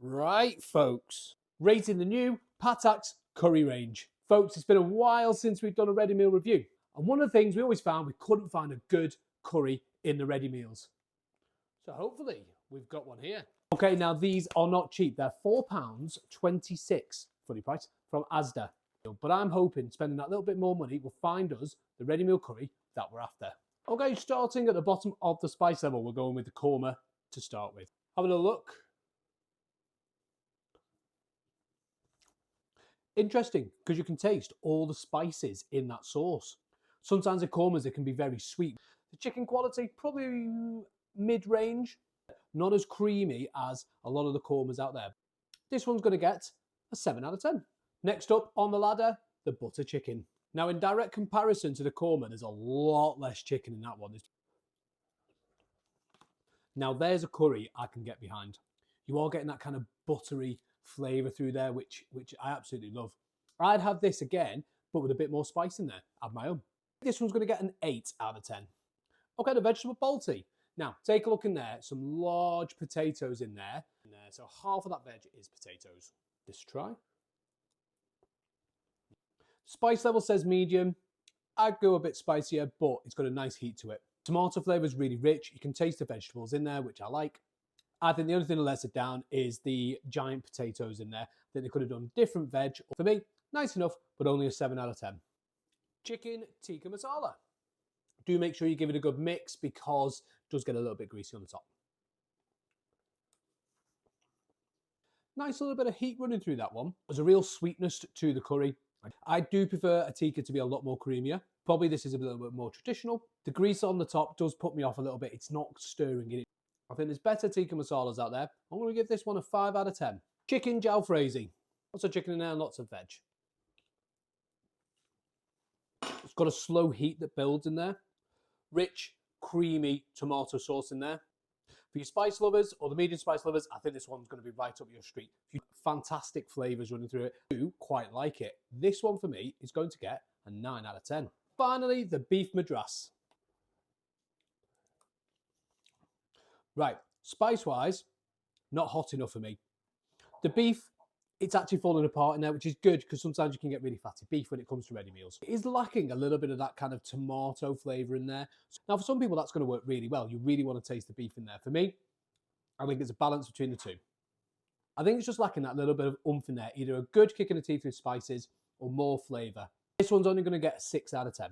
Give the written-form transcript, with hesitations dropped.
Right, folks. Rating the new Pataks curry range. Folks, it's been a while since we've done a ready meal review. And one of the things we always found, we couldn't find a good curry in the ready meals. So hopefully we've got one here. Okay, now these are not cheap. They're £4.26 fully priced from Asda. But I'm hoping spending that little bit more money will find us the ready meal curry that we're after. Okay, starting at the bottom of the spice level, we're going with the korma to start with. Having a look. Interesting, because you can taste all the spices in that sauce. Sometimes the kormas, it can be very sweet. The chicken quality, probably mid-range. Not as creamy as a lot of the kormas out there. This one's going to get a 7 out of 10. Next up on the ladder, the butter chicken. Now, in direct comparison to the korma, there's a lot less chicken in that one. Now, there's a curry I can get behind. You are getting that kind of buttery flavour through there, which I absolutely love. I'd have this again, but with a bit more spice in there. Add my own. This one's going to get an 8 out of 10. Okay, the vegetable balti. Now, take a look in there. Some large potatoes in there. So half of that veg is potatoes. This try. Spice level says medium. I'd go a bit spicier, but it's got a nice heat to it. Tomato flavour is really rich. You can taste the vegetables in there, which I like. I think the only thing that lets it down is the giant potatoes in there. I think they could have done different veg. For me, nice enough, but only a 7 out of 10. Chicken tikka masala. Do make sure you give it a good mix because it does get a little bit greasy on the top. Nice little bit of heat running through that one. There's a real sweetness to the curry. I do prefer a tikka to be a lot more creamier. Probably this is a little bit more traditional. The grease on the top does put me off a little bit. It's not stirring in it. I think there's better tikka masalas out there. I'm going to give this one a 5 out of 10. Chicken jalfrezi. Lots of chicken in there and lots of veg. It's got a slow heat that builds in there. Rich, creamy tomato sauce in there. For your spice lovers or the medium spice lovers, I think this one's going to be right up your street. Fantastic flavours running through it. I do quite like it. This one for me is going to get a 9 out of 10. Finally, the beef madras. Right, spice-wise, not hot enough for me. The beef, it's actually falling apart in there, which is good because sometimes you can get really fatty beef when it comes to ready meals. It is lacking a little bit of that kind of tomato flavour in there. Now, for some people, that's going to work really well. You really want to taste the beef in there. For me, I think it's a balance between the two. I think it's just lacking that little bit of oomph in there, either a good kick in the teeth with spices or more flavour. This one's only going to get a 6 out of 10.